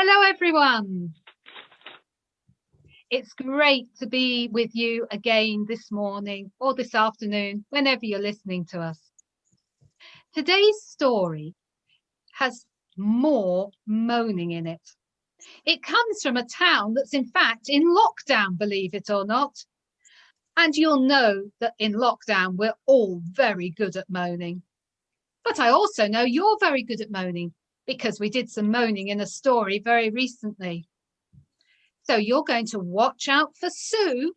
Hello, everyone. It's great to be with you again this morning or this afternoon, whenever you're listening to us. Today's story has more moaning in it. It comes from a town that's in fact in lockdown, believe it or not. And you'll know that in lockdown, we're all very good at moaning. But I also know you're very good at moaning because we did some moaning in a story very recently. So you're going to watch out for Sue,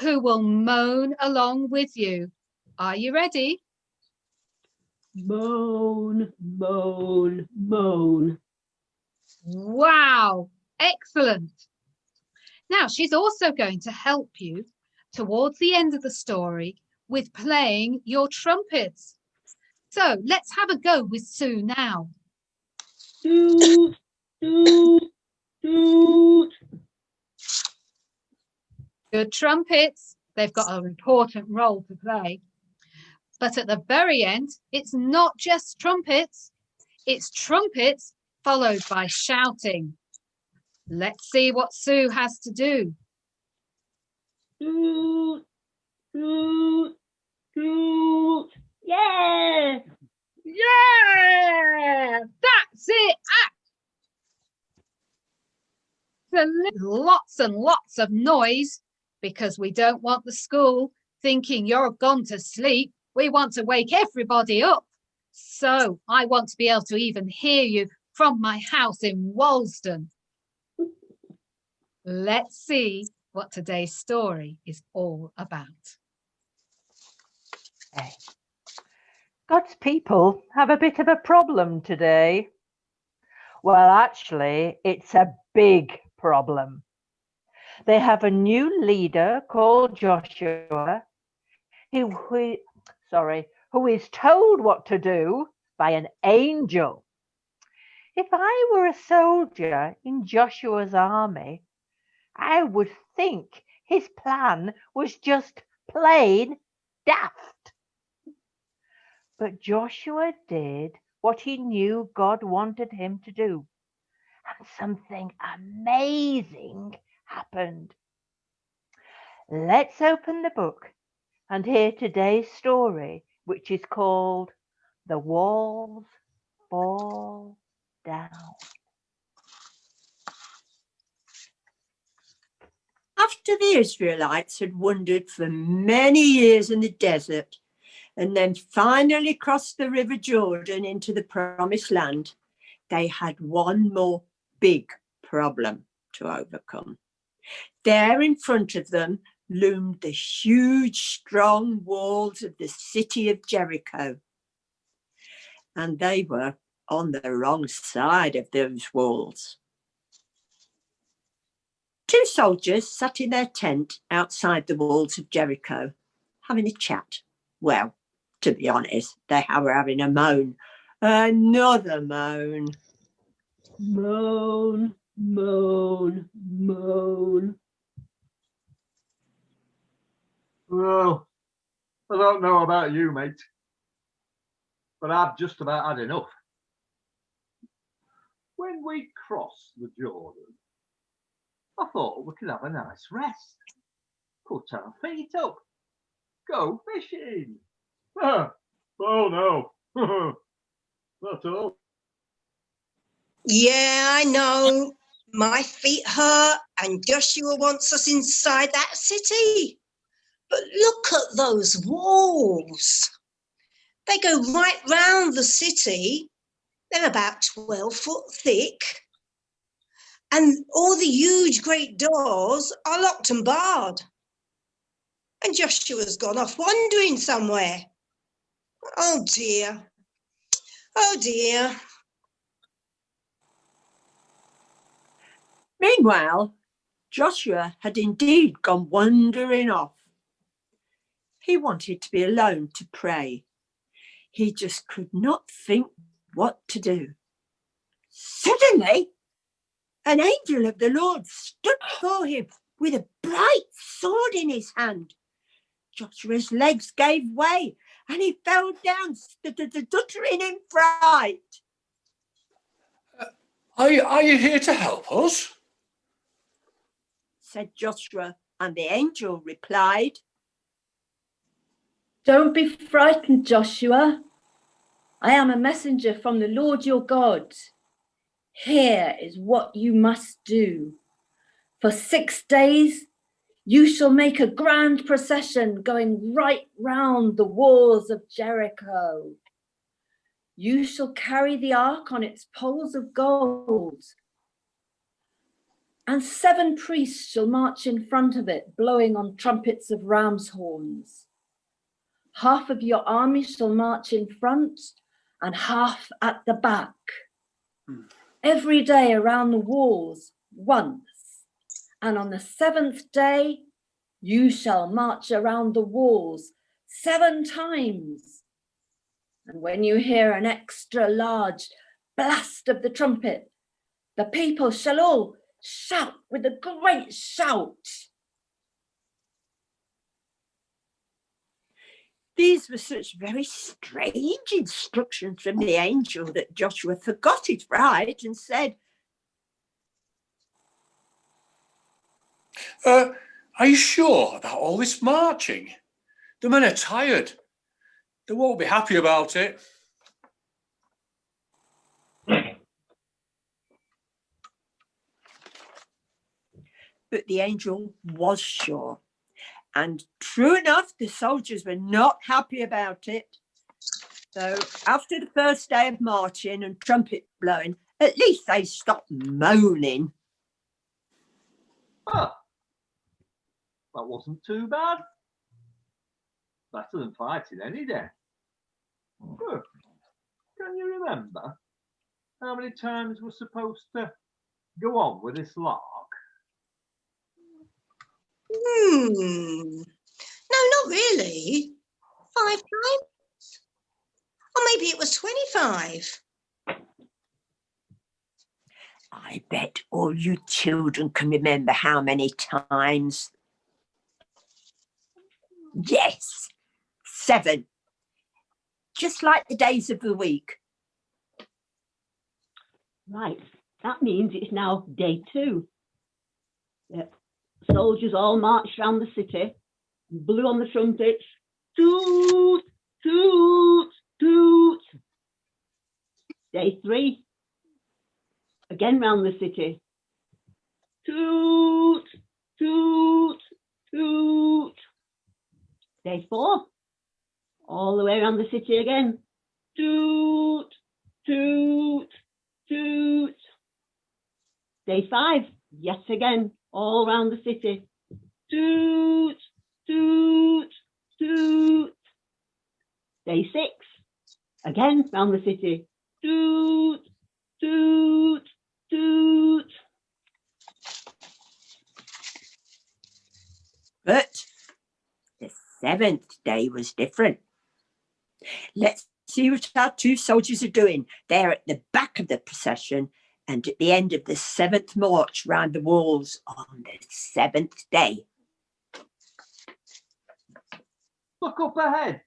who will moan along with you. Are you ready? Moan, moan, moan. Wow, excellent. Now, she's also going to help you towards the end of the story with playing your trumpets. So let's have a go with Sue now. Toot, toot, toot. Good trumpets. They've got an important role to play. But at the very end, it's not just trumpets. It's trumpets followed by shouting. Let's see what Sue has to do. Toot, toot, toot. Yeah! Yeah! That's it! Lots and lots of noise because we don't want the school thinking you're gone to sleep. We want to wake everybody up. So I want to be able to even hear you from my house in Walsden. Let's see what today's story is all about. God's people have a bit of a problem today. Well, actually, it's a big problem. They have a new leader called Joshua, who is told what to do by an angel. If I were a soldier in Joshua's army, I would think his plan was just plain daft. But Joshua did what he knew God wanted him to do, and something amazing happened. Let's open the book and hear today's story, which is called The Walls Fall Down. After the Israelites had wandered for many years in the desert and then finally crossed the River Jordan into the Promised Land, they had one more big problem to overcome. There in front of them loomed the huge, strong walls of the city of Jericho. And they were on the wrong side of those walls. Two soldiers sat in their tent outside the walls of Jericho, having a chat. Well, to be honest, they were having a moan. Another moan. Moan, moan, moan. Well, I don't know about you, mate, but I've just about had enough. When we cross the Jordan, I thought we could have a nice rest, put our feet up, go fishing. Oh no, not all. Yeah, I know. My feet hurt and Joshua wants us inside that city. But look at those walls. They go right round the city. They're about 12 foot thick. And all the huge great doors are locked and barred. And Joshua's gone off wandering somewhere. Oh dear. Oh dear. Meanwhile, Joshua had indeed gone wandering off. He wanted to be alone to pray. He just could not think what to do. Suddenly, an angel of the Lord stood before him with a bright sword in his hand. Joshua's legs gave way and he fell down, stuttering in fright. Are you here to help us? said Joshua, and the angel replied, Don't be frightened, Joshua. I am a messenger from the Lord your God. Here is what you must do. For 6 days, you shall make a grand procession going right round the walls of Jericho. You shall carry the ark on its poles of gold, and 7 priests shall march in front of it, blowing on trumpets of ram's horns. Half of your army shall march in front and half at the back. Every day around the walls once, and on the 7th day you shall march around the walls 7 times. And when you hear an extra large blast of the trumpet, the people shall all shout with a great shout. These were such very strange instructions from the angel that Joshua forgot it right and said, Are you sure about all this marching? The men are tired. They won't be happy about it. but the angel was sure. And true enough, the soldiers were not happy about it. So after the first day of marching and trumpet blowing, at least they stopped moaning. Oh, that wasn't too bad. Better than fighting any day. Good. Can you remember how many times we're supposed to go on with this lark? No, not really. 5 times? Or maybe it was 25. I bet all you children can remember how many times. Yes, 7. Just like the days of the week. Right, that means it's now day 2. The soldiers all marched round the city, blew on the trumpets, toot, toot, toot. Day 3, again round the city, toot, toot, toot. Day 4, all the way around the city again, toot, toot, toot. Day 5, yet again, all round the city, toot, toot, toot. Day 6, again round the city, toot, toot, toot. But the 7th day was different. Let's see what our 2 soldiers are doing. They're at the back of the procession and at the end of the 7th march round the walls on the 7th day. Look up ahead.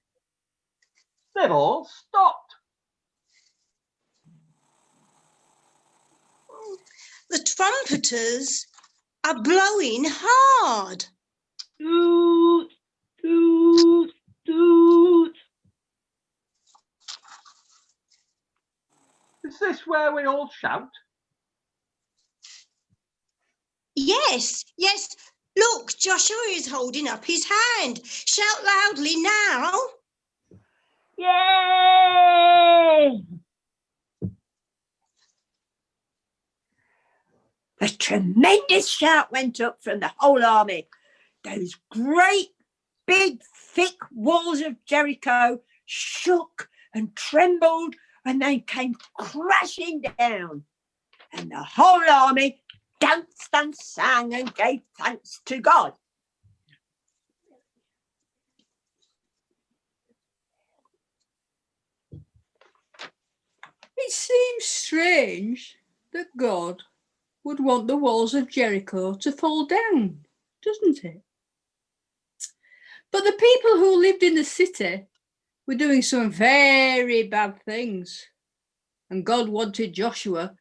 They've all stopped. The trumpeters are blowing hard. Toot, toot, toot. Is this where we all shout? Yes, yes. Look, Joshua is holding up his hand. Shout loudly now. Yay! A tremendous shout went up from the whole army. Those great, big, thick walls of Jericho shook and trembled and they came crashing down. And the whole army danced and sang and gave thanks to God. It seems strange that God would want the walls of Jericho to fall down, doesn't it? But the people who lived in the city were doing some very bad things, and God wanted Joshua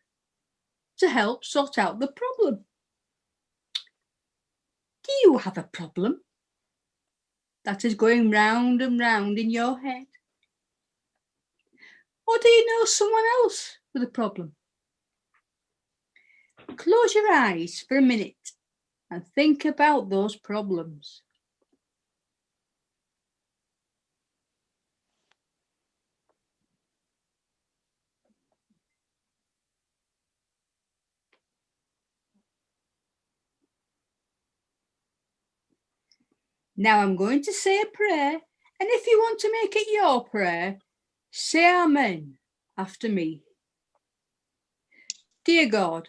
to help sort out the problem. Do you have a problem that is going round and round in your head? Or do you know someone else with a problem? Close your eyes for a minute and think about those problems. Now I'm going to say a prayer, and if you want to make it your prayer, say Amen after me. Dear God,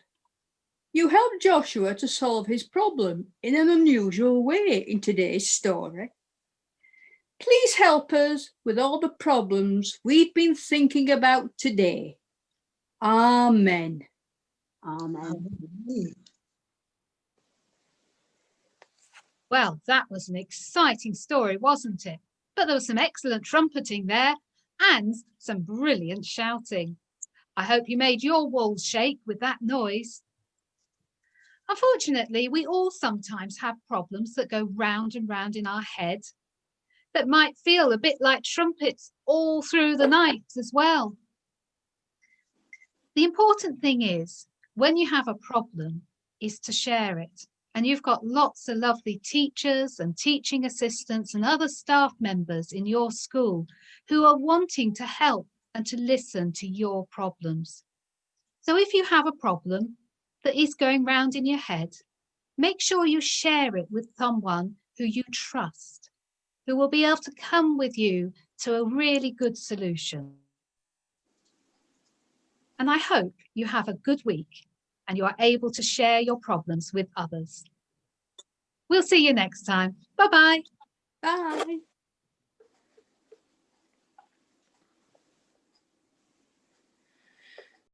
you helped Joshua to solve his problem in an unusual way in today's story. Please help us with all the problems we've been thinking about today. Amen. Amen. Well, that was an exciting story, wasn't it? But there was some excellent trumpeting there and some brilliant shouting. I hope you made your walls shake with that noise. Unfortunately, we all sometimes have problems that go round and round in our head that might feel a bit like trumpets all through the night as well. The important thing is, when you have a problem, is to share it. And you've got lots of lovely teachers and teaching assistants and other staff members in your school who are wanting to help and to listen to your problems. So if you have a problem that is going round in your head, make sure you share it with someone who you trust, who will be able to come with you to a really good solution. And I hope you have a good week and you are able to share your problems with others. We'll see you next time. Bye-bye. Bye.